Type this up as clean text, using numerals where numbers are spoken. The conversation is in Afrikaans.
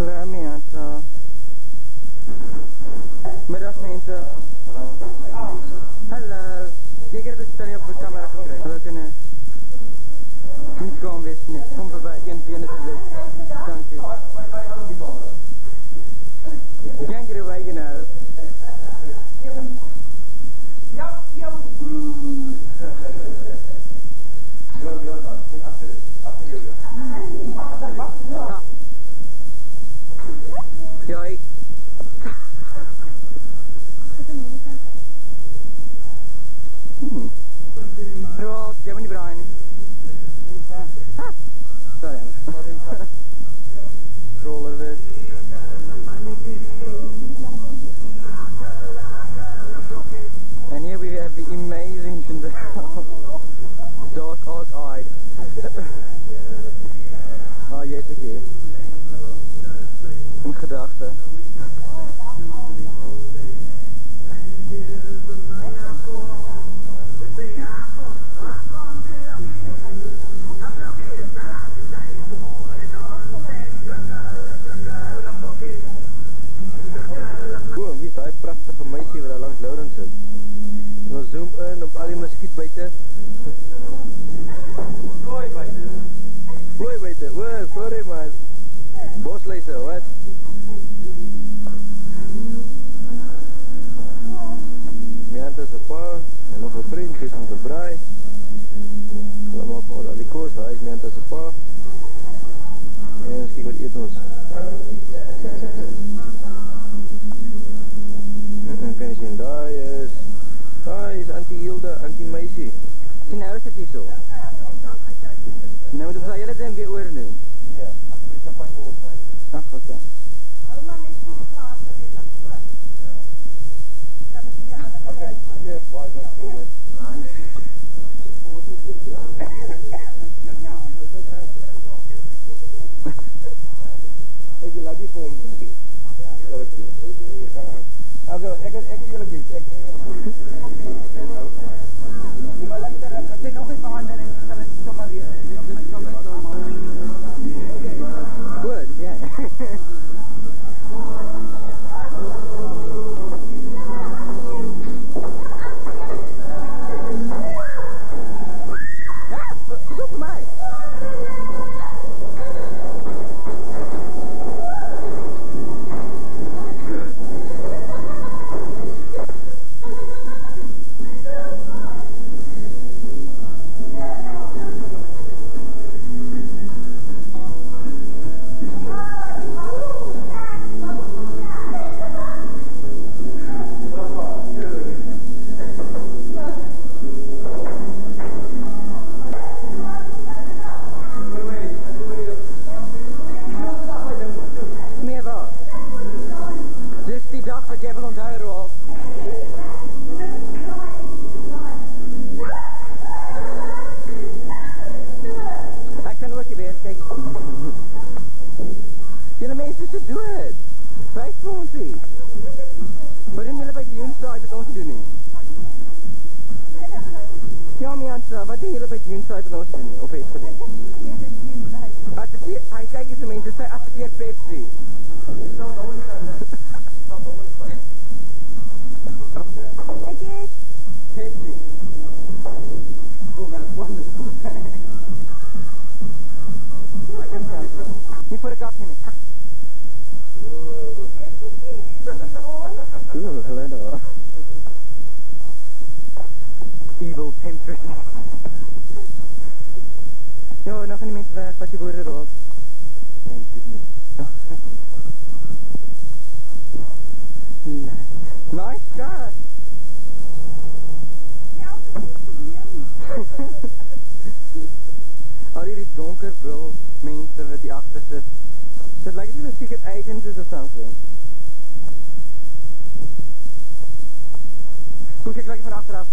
Ramiata. Middag mensen. Hallo. Jy het dit staan op die camera gekry. Hallo kinders. Niet gewoon wees nie. Kom voorbij. Een asseblief. Dank u. Jy het erbij genoeg. Ja, jou broer. Ja, ik. Roos, jij moet niet braaien. Sorry. Rollerwit. And here we have the amazing Chandel. Dark eyed. Oh, jeetje keer. In gedachten. Wie is die prachtige meisie wat daar langs Laurens zit? En ons zoom in op al die muskietbuite. Vlooibuite, oh, sorry man. Bosluise, wat? Mianta se pa, en nog een vriend, die is om te braai. Hulle maak al die koos, hy is Mianta se pa. En ons kyk wat eet ons. Kan jy sien, daar is anti-Hilde, anti-meisie. En nou is het hier zo. Nou moet ons al hele ding weer oorneem. Nee, as jy die champagne wil zijn. Ach, oké. Oké, hier, waar is ons vrienden? Ek laat die vir hom gee. Dat ek doen. Also, ek het julle gee. Maar luister, ek het nog nie behandeling, sal ek sommer weer. Goed, ja. Pas op mij. Meer wat? Dit is die dag wat jij wil onthouden, Rolf. Ik kan ook je weer, kijk. Jullie mensen te doen het. Vijf voor ons iets. Waarom jullie bij de Unside het ons doen niet? Ja, mensen, wat doen jullie bij de Unside het ons doen niet? Of iets gedaan? Adverteer, kijk eens de mensen, zij adverteert Pepsi. Pepsi. Oh, that's wonderful. Niet voor de kast niet meer. Oeh, hello. Evil temptress. Jo, nog een mensen weg, wat je boeren rolt. Thank goodness. Nice car. Al die donkerbril mensen wat die achter zit. Het lijkt niet een secret agent is of something. Kom, kijk van achteraf.